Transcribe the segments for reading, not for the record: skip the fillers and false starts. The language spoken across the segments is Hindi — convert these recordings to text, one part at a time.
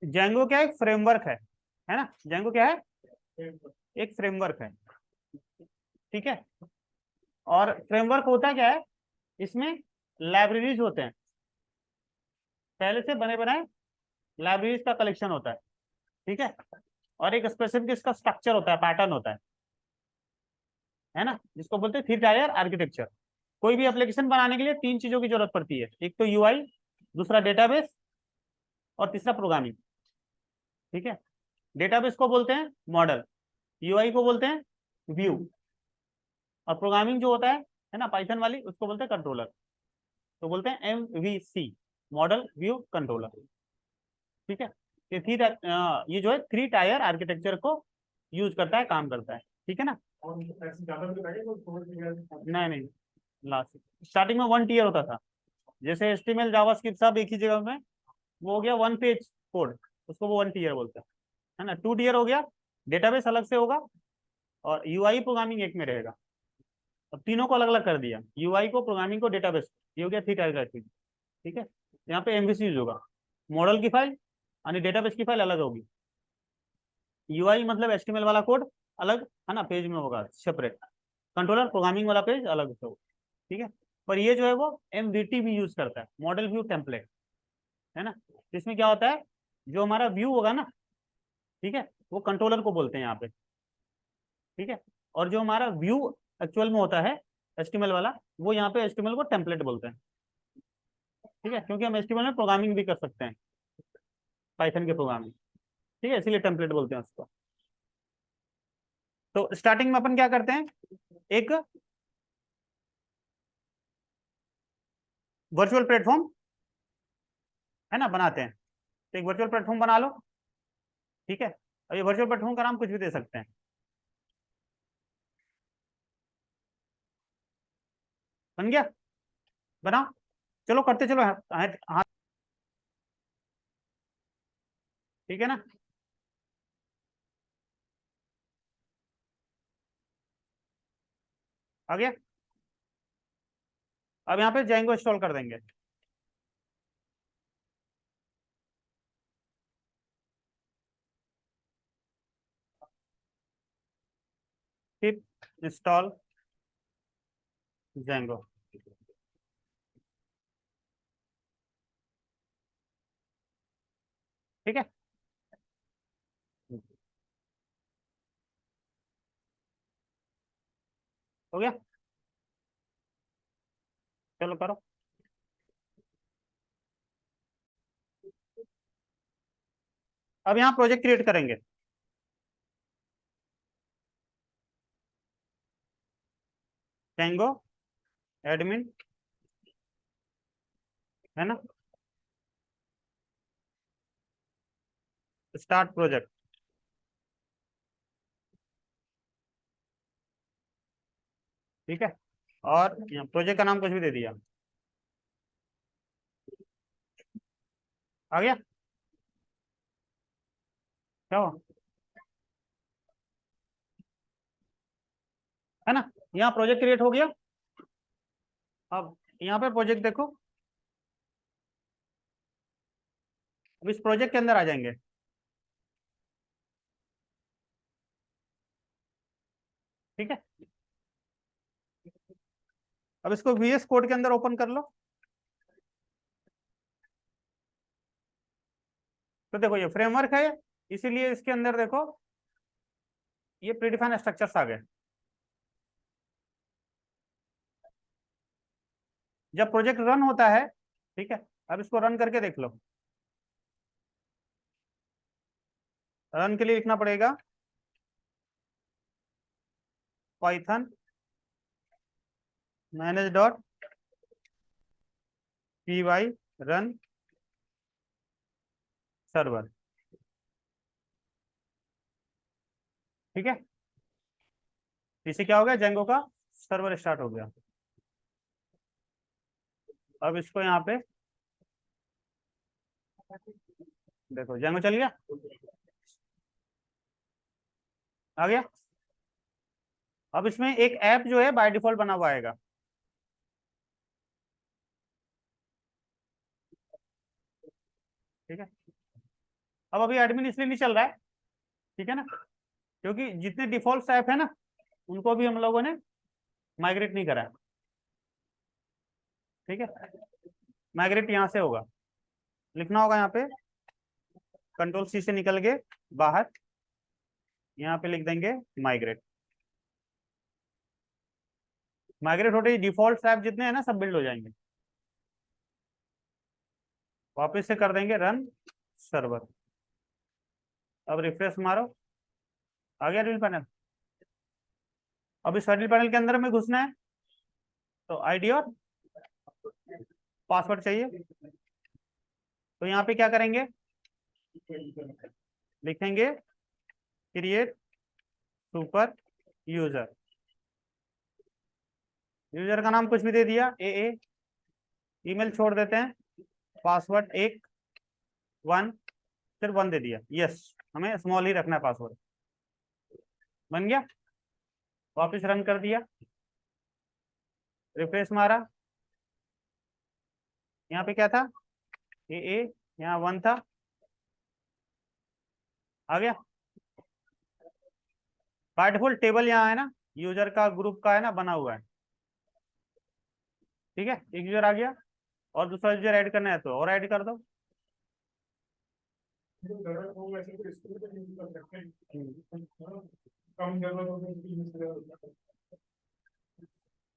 जेंगो क्या है? एक फ्रेमवर्क है ना? जेंगो क्या है? एक फ्रेमवर्क है। ठीक है। और फ्रेमवर्क होता क्या है? इसमें लाइब्रेरीज होते हैं, पहले से बने बनाए लाइब्रेरीज का कलेक्शन होता है। ठीक है। और एक स्पेसिफिक इसका स्ट्रक्चर होता है, पैटर्न होता है ना, जिसको बोलते हैं थ्री टायर आर्किटेक्चर। कोई भी एप्लीकेशन बनाने के लिए तीन चीजों की जरूरत पड़ती है, एक तो यूआई, दूसरा डेटाबेस, और तीसरा प्रोग्रामिंग। ठीक है। डेटाबेस को बोलते हैं मॉडल, यूआई को बोलते हैं व्यू, और प्रोग्रामिंग जो होता है ना पाइथन वाली, उसको बोलते हैं कंट्रोलर। तो बोलते हैं MVC, मॉडल व्यू कंट्रोलर। ठीक है। ये जो है थ्री टायर आर्किटेक्चर को यूज करता है, काम करता है। ठीक है ना? नहीं नहीं, लास्ट स्टार्टिंग में वन टीयर होता था। जैसे HTML जावास्क्रिप्ट सब एक ही जगह में, वो हो गया वन पेज कोड, उसको वो वन टीयर बोलते हैं, है ना। टू टीयर हो गया, डेटाबेस अलग से होगा, और यूआई प्रोग्रामिंग एक में रहेगा। अब तीनों को अलग अलग कर दिया, यूआई को, प्रोग्रामिंग को, डेटाबेस। ये हो गया थ्री टायर का। ठीक है। यहाँ पे MVC यूज होगा। मॉडल की फाइल यानी डेटाबेस की फाइल अलग होगी। यूआई मतलब HTML वाला कोड अलग, है ना, पेज में होगा सेपरेट। कंट्रोलर प्रोग्रामिंग वाला पेज अलग से होगा। ठीक है। पर ये जो है वो MVT भी यूज करता है, मॉडल व्यू टेम्पलेट, है ना। इसमें क्या होता है, जो हमारा व्यू होगा ना, ठीक है, वो कंट्रोलर को बोलते हैं यहाँ पे। ठीक है। और जो हमारा व्यू एक्चुअल में होता है HTML वाला, वो यहाँ पे HTML को टेम्पलेट बोलते हैं। ठीक है, क्योंकि हम HTML में प्रोग्रामिंग भी कर सकते हैं, पाइथन के प्रोग्रामिंग। ठीक है, इसीलिए टेम्पलेट बोलते हैं उसको। तो स्टार्टिंग में अपन क्या करते हैं, एक वर्चुअल प्लेटफॉर्म, है ना, बनाते हैं। तो एक वर्चुअल प्लेटफॉर्म बना लो। ठीक है। और ये वर्चुअल प्लेटफॉर्म का नाम कुछ भी दे सकते हैं। बन गया? बनाओ। चलो करते चलो, हाथ हाथ। ठीक है ना? आ गया। अब यहाँ पे जेंगो इंस्टॉल कर देंगे। Tip install Django. ठीक है। हो गया? चलो करो। अब यहाँ प्रोजेक्ट क्रिएट करेंगे। जेंगो एडमिन, है ना, स्टार्ट प्रोजेक्ट। ठीक है। और यहाँ प्रोजेक्ट का नाम कुछ भी दे दिया। आ गया? क्या हुआ? है ना, यहाँ प्रोजेक्ट क्रिएट हो गया। अब यहाँ पे प्रोजेक्ट देखो। अब इस प्रोजेक्ट के अंदर आ जाएंगे। ठीक है। अब इसको VS कोड के अंदर ओपन कर लो। तो देखो ये फ्रेमवर्क है, इसीलिए इसके अंदर देखो ये प्रीडिफाइन स्ट्रक्चर्स आ गए। जब प्रोजेक्ट रन होता है, ठीक है, अब इसको रन करके देख लो। रन के लिए लिखना पड़ेगा Python manage dot py run server. ठीक है। इससे क्या हो गया, जेंगो का सर्वर स्टार्ट हो गया। अब इसको यहाँ पे देखो, जेंगो चल गया। आ गया। अब इसमें एक ऐप जो है बाय डिफॉल्ट बना हुआ आएगा। ठीक है। अब अभी एडमिन इसलिए नहीं चल रहा है, ठीक है ना, क्योंकि जितने डिफॉल्ट ऐप है ना उनको भी हम लोगों ने माइग्रेट नहीं करा है। ठीक है, माइग्रेट यहाँ से होगा, लिखना होगा यहाँ पे कंट्रोल सी से निकल के बाहर, यहाँ पे लिख देंगे माइग्रेट। माइग्रेट होते ही डिफॉल्ट ऐप जितने हैं ना सब बिल्ड हो जाएंगे। वापस से कर देंगे रन सर्वर। अब रिफ्रेश मारो, आ गया एडमिन पैनल। अब इस एडमिन पैनल के अंदर में घुसना है, तो आईडी और पासवर्ड चाहिए। तो यहाँ पे क्या करेंगे, लिखेंगे क्रिएट सुपर यूजर, यूजर का नाम कुछ भी दे दिया, ए, ईमेल छोड़ देते हैं, पासवर्ड एक 1, सिर्फ 1 दे दिया, यस, हमें स्मॉल ही रखना है पासवर्ड। बन गया, वापस रन कर दिया, रिफ्रेश मारा, यहाँ पे क्या था, ए, यहाँ 1 था, आ गया। बाय डिफॉल्ट टेबल यहाँ है ना, यूजर का ग्रुप का है ना बना हुआ है, ठीक है, एक यूजर आ गया, और दूसरा यूजर ऐड करना है तो और ऐड कर दो।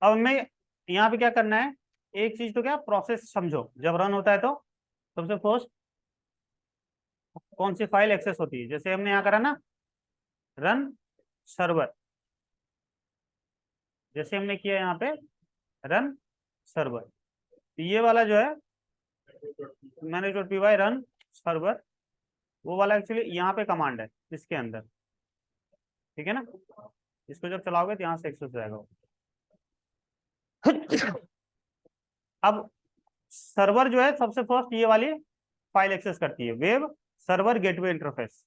अब हमें यहाँ पे क्या करना है, एक चीज तो क्या प्रोसेस समझो, जब रन होता है तो सबसे फर्स्ट कौन सी फाइल एक्सेस होती है, जैसे हमने यहाँ करा ना रन सर्वर, जैसे हमने किया यहाँ पे रन सर्वर, ये वाला जो है manage.py रन सर्वर, वो वाला एक्चुअली यहाँ पे कमांड है इसके अंदर, ठीक है ना, इसको जब चलाओगे तो यहाँ से एक्सेस हो जाएगा। अब सर्वर जो है सबसे फर्स्ट ये वाली फाइल एक्सेस करती है, वेब सर्वर गेटवे इंटरफेस,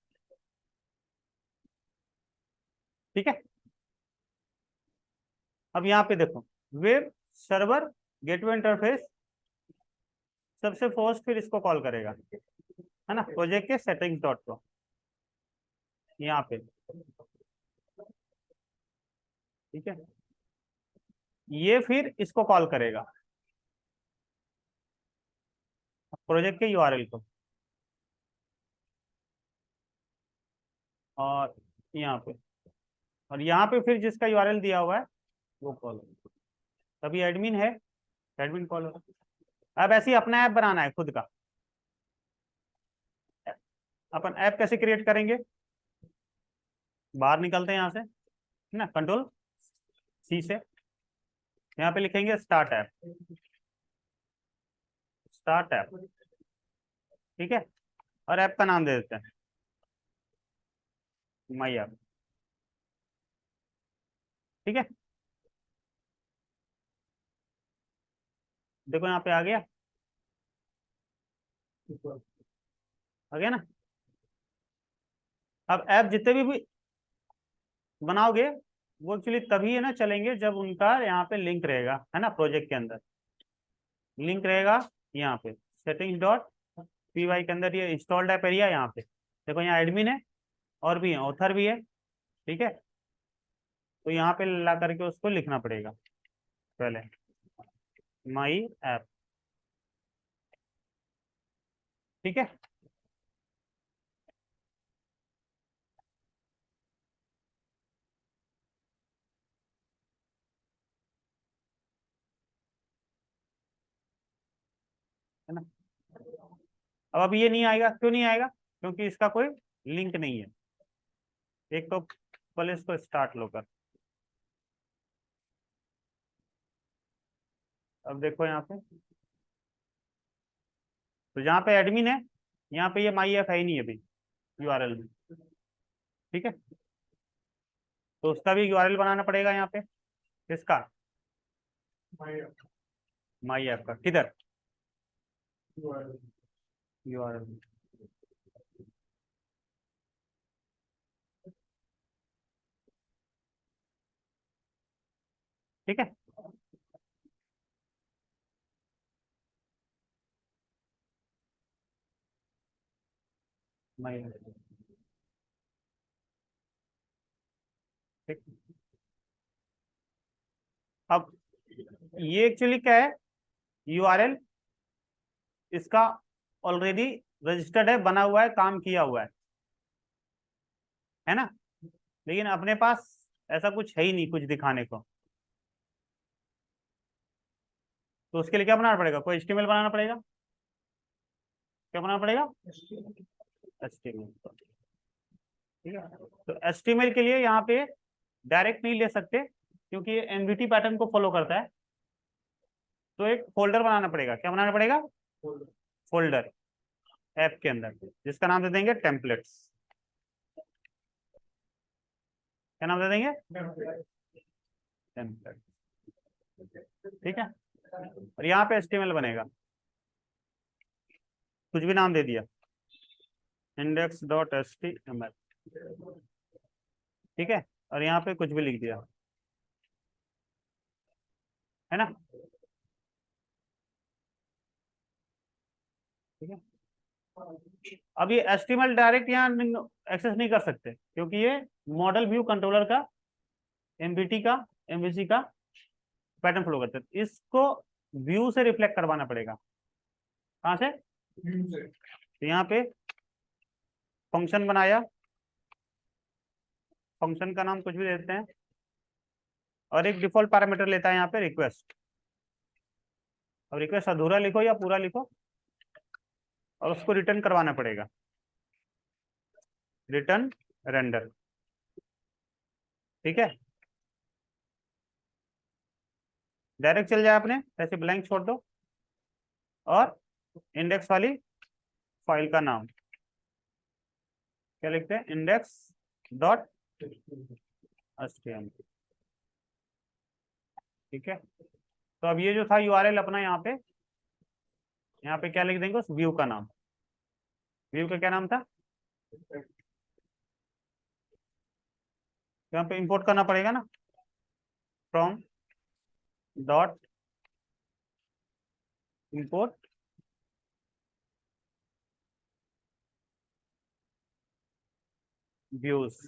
ठीक है। अब यहाँ पे देखो वेब सर्वर गेटवे इंटरफेस, सबसे फर्स्ट फिर इसको कॉल करेगा, है ना, प्रोजेक्ट के सेटिंग्स डॉट को, यहाँ पे, ठीक है, ये फिर इसको कॉल करेगा प्रोजेक्ट के यूआरएल को, और यहाँ पे, और यहाँ पे फिर जिसका यूआरएल दिया हुआ है वो कॉल, तभी एडमिन है, एडमिन कॉल होगा। अब ऐसे ही अपना ऐप बनाना है खुद का, अपन ऐप कैसे क्रिएट करेंगे, बाहर निकलते हैं यहाँ से, है ना, कंट्रोल सी से, यहाँ पे लिखेंगे स्टार्ट ऐप, स्टार्ट ऐप, ठीक है, और ऐप का नाम दे देते हैं माई ऐप, ठीक है। देखो यहाँ पे आ गया, आ गया ना। अब ऐप जितने भी बनाओगे वो एक्चुअली तभी है ना चलेंगे जब उनका यहाँ पे लिंक रहेगा, है ना, प्रोजेक्ट के अंदर लिंक रहेगा, यहाँ पे सेटिंग्स डॉट पी वाई के अंदर ये इंस्टॉल्ड ऐप एरिया, यहाँ पे देखो, यहाँ एडमिन है और भी है, ऑथर भी है, ठीक है, तो यहाँ पे ला करके उसको लिखना पड़ेगा पहले माई ऐप, ठीक है। है ना, अब अभी ये नहीं आएगा, क्यों नहीं आएगा, क्योंकि इसका कोई लिंक नहीं है, एक तो पहले इसको स्टार्ट लो कर। अब देखो यहाँ पे, तो जहाँ पे एडमिन है यहाँ पे ये माई ऐप है ही नहीं अभी यूआरएल में, ठीक है, तो उसका भी यूआरएल बनाना पड़ेगा यहाँ पे, किसका, माई ऐप का, किधर, यूआरएल, ठीक है। माई, ठीक। अब ये एक्चुअली क्या है, यूआरएल इसका ऑलरेडी रजिस्टर्ड है, बना हुआ है, काम किया हुआ है ना। लेकिन अपने पास ऐसा कुछ है ही नहीं कुछ दिखाने को, तो उसके लिए क्या बनाना पड़ेगा, कोई एचटीएमएल बनाना पड़ेगा। क्या बनाना पड़ेगा, एचटीएमएल। ठीक है, तो एचटीएमएल के लिए यहाँ पे डायरेक्ट नहीं ले सकते, क्योंकि ये एनवीटी पैटर्न को फॉलो करता है। तो एक फोल्डर बनाना पड़ेगा। क्या बनाना पड़ेगा, फोल्डर ऐप के अंदर, जिसका नाम दे देंगे टेम्पलेट्स। क्या नाम दे देंगे, टेम्पलेट। ठीक है, और यहाँ पे एचटीएमएल बनेगा, कुछ भी नाम दे दिया, index dot H T M L. ठीक है, और यहाँ पे कुछ भी लिख दिया, है ना। ठीक है, अब ये एचटीएमएल डायरेक्ट यहाँ एक्सेस नहीं कर सकते, क्योंकि ये मॉडल व्यू कंट्रोलर का, एमबीटी का, एमबीसी का पैटर्न फ्लो करते हैं। इसको व्यू से रिफ्लेक्ट करवाना पड़ेगा। कहाँ से, तो यहाँ पे फंक्शन बनाया, फंक्शन का नाम कुछ भी देते हैं, और एक डिफॉल्ट पैरामीटर लेता है यहाँ पे रिक्वेस्ट। अब रिक्वेस्ट अधूरा लिखो या पूरा लिखो, और उसको रिटर्न करवाना पड़ेगा, रिटर्न रेंडर। ठीक है, डायरेक्ट चल जाए अपने, ऐसे ब्लैंक छोड़ दो, और इंडेक्स वाली फाइल का नाम क्या लिखते हैं, इंडेक्स डॉट एचटीएमएल। ठीक है, तो अब ये जो था यूआरएल अपना, यहाँ पे क्या लिख देंगे, उस व्यू का नाम, व्यू का क्या नाम था, यहाँ पे इंपोर्ट करना पड़ेगा ना, from dot import views,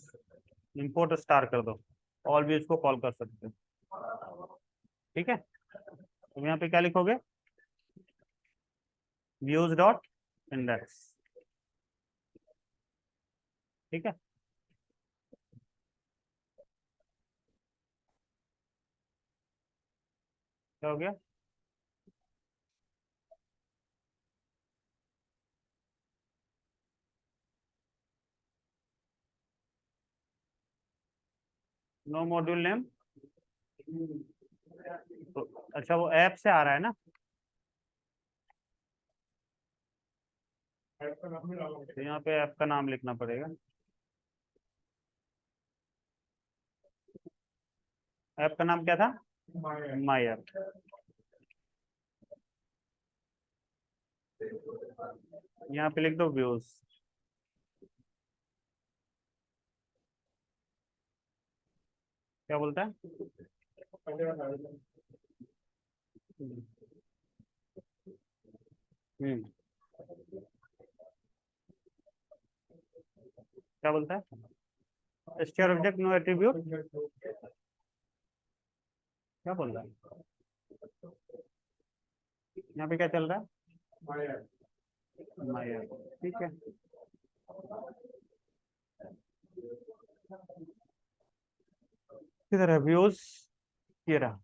import star कर दो, ऑल व्यूज को कॉल कर सकते हो। ठीक है, तो यहाँ पे क्या लिखोगे, व्यूज डॉट इंडेक्स। ठीक है, क्या हो गया, नो मॉड्यूल नेम। तो अच्छा, वो ऐप से आ रहा है ना, तो यहाँ पे ऐप का नाम लिखना पड़ेगा। ऐप का नाम क्या था, माई ऐप। यहाँ पे लिख दो व्यूज। क्या बोलता है, हम्म, क्या बोलता है, स्टेयर ऑब्जेक्ट नो एट्रीब्यूट। क्या बोल रहा है, यहाँ पे क्या चल रहा है, माई ऐप। ठीक है, किधर है व्यूज, ये रहा।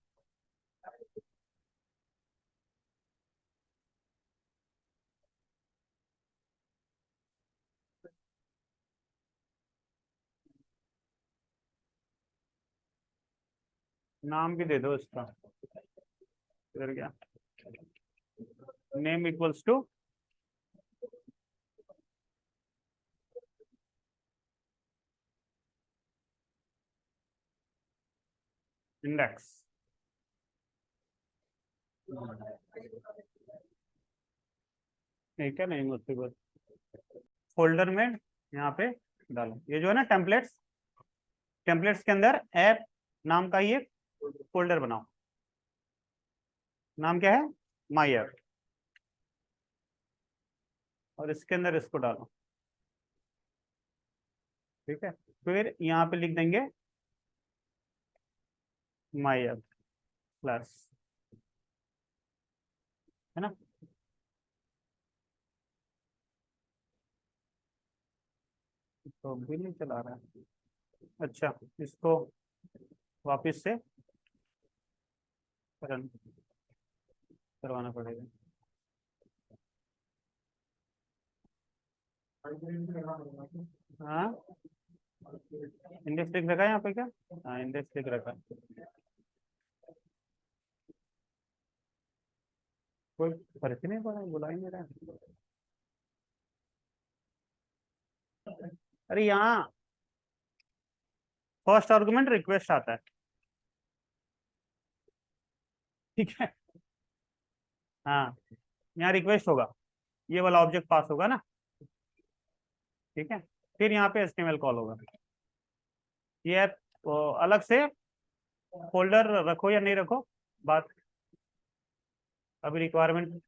नाम भी दे दो इसका, इधर क्या, नेम इक्वल्स टू इंडेक्स। ठीक है, नहीं मुझसे बस फोल्डर में यहाँ पे डालो, ये जो है ना टेम्पलेट्स, टेम्पलेट्स के अंदर ऐप नाम का ही एक फोल्डर बनाओ। नाम क्या है, माई ऐप, और इसके अंदर इसको डालो। ठीक है, फिर यहाँ पे लिख देंगे माई ऐप प्लस, है ना। तो भी नहीं चला रहा है। अच्छा, इसको वापस से रन करवाना पड़ेगा। हाँ, इंडेक्स लिख रखा है यहाँ पे क्या? हाँ, इंडेक्स लिख रखा है। कोई फर्क ही नहीं पड़ा, बुला ही नहीं रहा। अरे यहाँ फर्स्ट आर्गुमेंट रिक्वेस्ट आता है, ठीक है। हाँ, यहाँ रिक्वेस्ट होगा, ये वाला ऑब्जेक्ट पास होगा ना, ठीक है। फिर यहाँ पे एचटीएमएल कॉल होगा। ये ऐप अलग से फोल्डर रखो या नहीं रखो, बात अभी रिक्वायरमेंट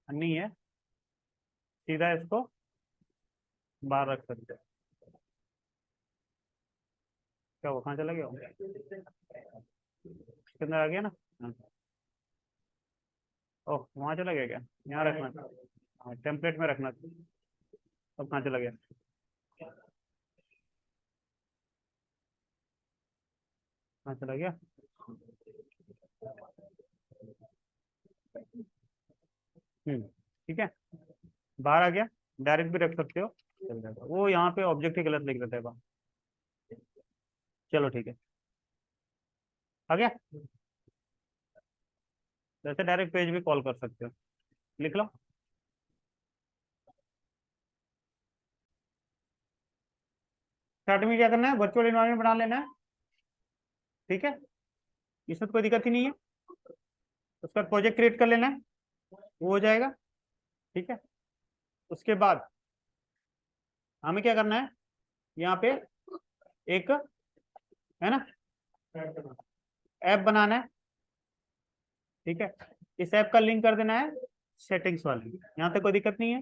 नहीं है, सीधा इसको बाहर रख सकते हैं। क्या वो कहाँ चला गया? इसके अंदर आ गया ना। हाँ। ओह, वहाँ चला गया क्या? यहाँ रखना था। हाँ, टेम्पलेट में रखना था। अब कहाँ चला गया? कहाँ चला गया? ठीक है, बाहर आ गया। डायरेक्ट भी रख सकते हो, चल जाएगा। वो यहाँ पे ऑब्जेक्ट ही गलत लिख देता है बाहर। चलो ठीक है, आ गया। वैसे डायरेक्ट पेज भी कॉल कर सकते हो, लिख लो। स्टार्टिंग में क्या करना है? वर्चुअल इन्वायरमेंट बना लेना है, ठीक है। इसमें तो कोई दिक्कत ही नहीं है। उसका प्रोजेक्ट क्रिएट कर लेना है, वो हो जाएगा, ठीक है। उसके बाद हमें क्या करना है? यहाँ पे एक, है ना, ऐप बनाना है, ठीक है। इस ऐप का लिंक कर देना है सेटिंग्स वाली, यहाँ तक कोई दिक्कत नहीं है।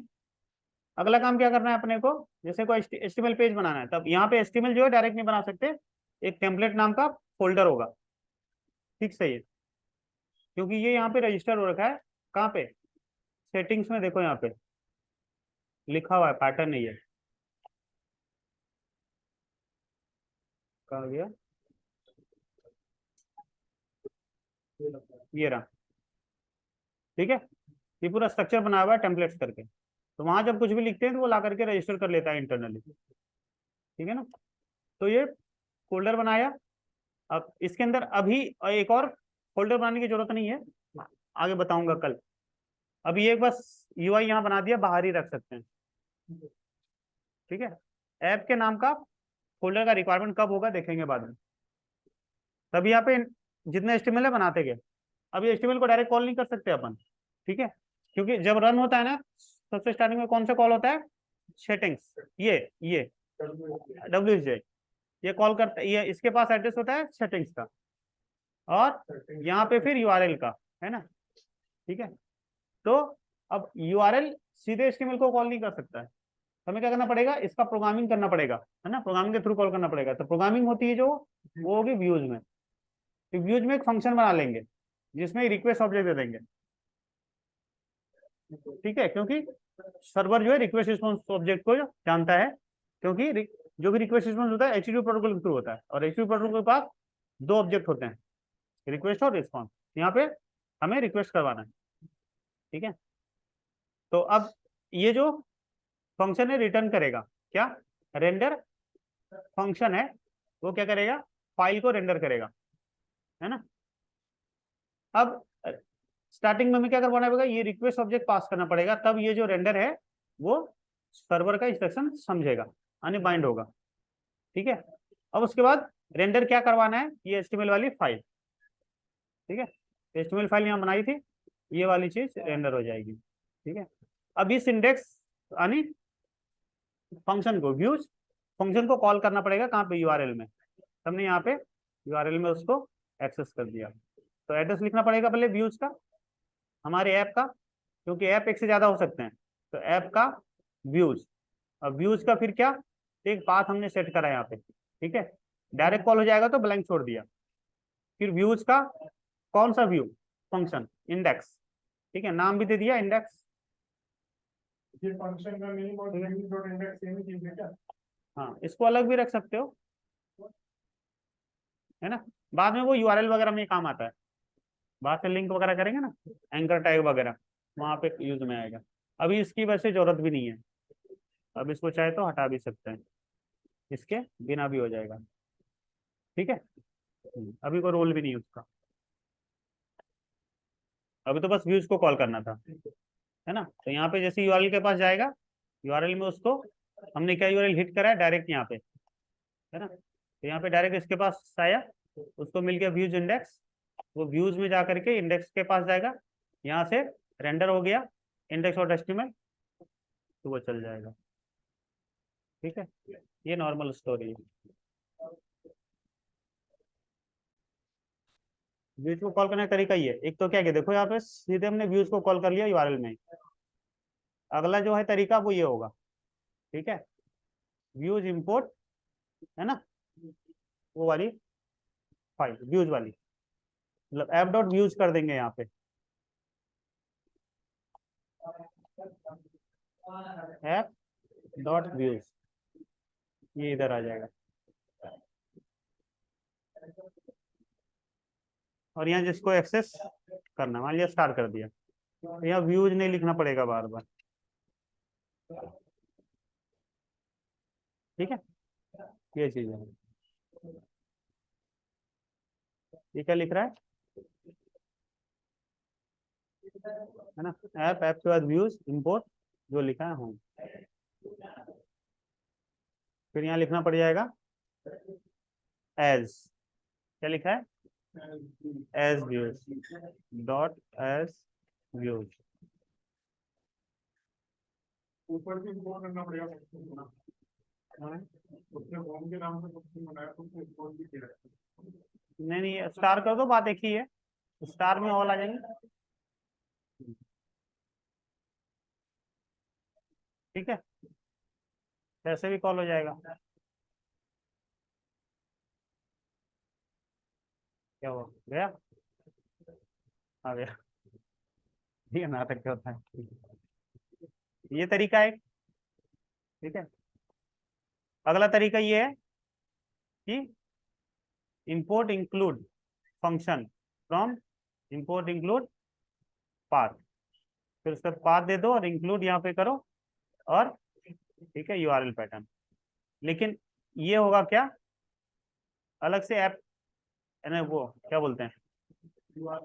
अगला काम क्या करना है अपने को? जैसे कोई एचटीएमएल पेज बनाना है, तब यहाँ पे एचटीएमएल जो है डायरेक्ट नहीं बना सकते, एक टेम्पलेट नाम का फोल्डर होगा, ठीक सही है। क्योंकि ये यहाँ पे रजिस्टर हो रखा है, कहाँ पे? सेटिंग्स में देखो, यहाँ पे लिखा हुआ है, पैटर्न नहीं है। कहाँ गया? ये रहा, ठीक है। ये पूरा स्ट्रक्चर बनाया हुआ है टेम्पलेट्स करके, तो वहां जब कुछ भी लिखते हैं तो वो ला करके रजिस्टर कर लेता है इंटरनली, ठीक है ना। तो ये फोल्डर बनाया। अब इसके अंदर अभी एक और फोल्डर बनाने की जरूरत नहीं है, आगे बताऊंगा कल। अभी एक बस यूआई यहाँ बना दिया, बाहर ही रख सकते हैं, ठीक है। ऐप के नाम का फोल्डर का रिक्वायरमेंट कब होगा देखेंगे बाद में। तभी यहाँ पे जितने एस्टिमेल है बनाते गए। अभी एस्टिमेल को डायरेक्ट कॉल नहीं कर सकते अपन, ठीक है। क्योंकि जब रन होता है ना, सबसे स्टार्टिंग में कौन सा कॉल होता है? सेटिंग्स, ये WJ, ये कॉल करता है, ये इसके पास एड्रेस होता है सेटिंग्स का, और यहाँ पे फिर यूआरएल का, है ना, ठीक है। तो अब यूआरएल सीधे एचटीएमएल को कॉल नहीं कर सकता है, हमें क्या करना पड़ेगा? इसका प्रोग्रामिंग करना पड़ेगा, है ना, प्रोग्रामिंग के थ्रू कॉल करना पड़ेगा। तो प्रोग्रामिंग होती है जो, वो होगी व्यूज में। तो व्यूज में एक फंक्शन बना लेंगे जिसमें रिक्वेस्ट ऑब्जेक्ट दे देंगे, ठीक है। क्योंकि सर्वर जो है रिक्वेस्ट रिस्पॉन्स ऑब्जेक्ट को जानता है, क्योंकि जो भी रिक्वेस्ट रिस्पॉन्स होता है एचटीटीपी प्रोटोकॉल के थ्रू होता है, और एचटीटीपी प्रोटोकॉल के पास दो ऑब्जेक्ट होते हैं, रिक्वेस्ट और रिस्पॉन्स। यहाँ पे हमें रिक्वेस्ट करवाना है, ठीक है। तो अब ये जो फंक्शन है रिटर्न करेगा क्या? रेंडर फंक्शन है, वो क्या करेगा? फाइल को रेंडर करेगा, है ना। अब स्टार्टिंग में हमें क्या करवाना पड़ेगा? ये रिक्वेस्ट ऑब्जेक्ट पास करना पड़ेगा, तब ये जो रेंडर है वो सर्वर का इंस्ट्रक्शन समझेगा, यानी बाइंड होगा, ठीक है। अब उसके बाद रेंडर क्या करवाना है? ये एचटीएमएल वाली फाइल, ठीक है। एचटीएमएल फाइल यहाँ बनाई थी, ये वाली चीज रेंडर हो जाएगी, ठीक है। अब इस इंडेक्स यानी फंक्शन को, व्यूज फंक्शन को कॉल करना पड़ेगा कहाँ पे? यूआरएल में। हमने यहाँ पे यूआरएल में उसको एक्सेस कर दिया। तो एड्रेस लिखना पड़ेगा पहले व्यूज का, हमारे ऐप का, क्योंकि ऐप एक से ज्यादा हो सकते हैं, तो ऐप का व्यूज। अब व्यूज का फिर क्या? ठीक, पाथ हमने सेट करा यहाँ पे, ठीक है। डायरेक्ट कॉल हो जाएगा तो ब्लैंक छोड़ दिया। फिर व्यूज का कौन सा व्यू, फंक्शन इंडेक्स, ठीक है, नाम भी दे दिया इंडेक्स। ये फंक्शन का नेम और views डॉट इंडेक्स सेम ही चीज है क्या? हाँ, इसको अलग भी रख सकते हो, है ना, बाद में वो यूआरएल वगैरह में काम आता है, बाद में लिंक वगैरह करेंगे ना, एंकर टैग वगैरह, वहां पे यूज में आएगा। अभी इसकी वैसे जरूरत भी नहीं है, अब इसको चाहे तो हटा भी सकते हैं, इसके बिना भी हो जाएगा, ठीक है। अभी कोई रोल भी नहीं है उसका, अभी तो बस व्यूज को कॉल करना था, है ना। तो यहाँ पे जैसे यूआरएल के पास जाएगा, यूआरएल में उसको हमने क्या यूआरएल हिट करा है डायरेक्ट यहाँ पे, है ना, तो यहाँ पे डायरेक्ट इसके पास आया, उसको मिल गया व्यूज इंडेक्स, वो व्यूज में जा करके इंडेक्स के पास जाएगा, यहाँ से रेंडर हो गया इंडेक्स और एचटीएमएल, तो वो चल जाएगा, ठीक है। ये नॉर्मल स्टोरी है। व्यूज को कॉल करने का तरीका ये है, एक तो क्या है, देखो यहाँ पे सीधे हमने व्यूज को कॉल कर लिया यूआरएल में, अगला जो है तरीका वो ये होगा, ठीक है, व्यूज इंपोर्ट, है ना, वो वाली फाइल व्यूज वाली, मतलब ऐप डॉट व्यूज कर देंगे यहाँ पे, ऐप डॉट व्यूज, ये इधर आ जाएगा, और यहाँ जिसको एक्सेस करना, मान लिया स्टार्ट कर दिया, तो यहाँ व्यूज नहीं लिखना पड़ेगा बार बार, ठीक है, ये चीज है। ये क्या लिख रहा है ना, ऐप, ऐप के बाद व्यूज इंपोर्ट, जो लिखा है होम, फिर यहाँ लिखना पड़ जाएगा एज, क्या लिखा है, edge views dot edge views, ऊपर से इम्पोर्ट करना पड़ेगा function को। उसने होम के नाम से फंक्शन बनाया तो उसको इम्पोर्ट भी किया है। नहीं स्टार कर दो, बात एक ही है, स्टार में ऑल आ जाएंगे, ठीक है, ऐसे भी कॉल हो जाएगा। क्या हुआ, गया, आ गया, ये नाटक क्या होता है, ये तरीका है, ठीक है। अगला तरीका ये है कि import include function from, import include path, फिर उसका पाथ दे दो और इंक्लूड यहाँ पे करो, और ठीक है यूआरएल पैटर्न, लेकिन ये होगा क्या, अलग से ऐप, वो क्या बोलते हैं,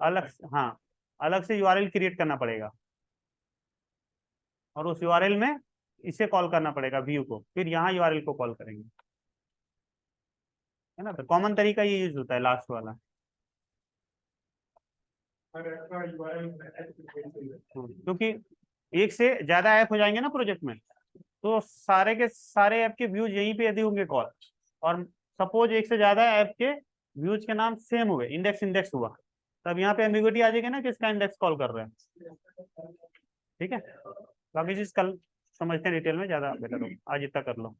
अलग हाँ, अलग से यूआरएल क्रिएट करना पड़ेगा, और उस यूआरएल में इसे कॉल करना पड़ेगा व्यू को, फिर यहाँ यूआरएल को कॉल करेंगे, है ना। तो कॉमन तरीका ये यूज होता है लास्ट वाला, हर ऐप का URL क्योंकि एक से ज्यादा ऐप हो जाएंगे ना प्रोजेक्ट में, तो सारे के सारे ऐप के व्यूज यहीं पे यदि होंगे कॉल, और सपोज एक से ज्यादा ऐप के व्यूज के नाम सेम हुए, इंडेक्स इंडेक्स हुआ, तब यहाँ पे एम्बिग्युइटी आ जाएगी ना, किसका इंडेक्स कॉल कर रहे हैं, ठीक है। बाकी चीज कल समझते हैं डिटेल में, ज्यादा बेटर हो, आज इतना कर लो।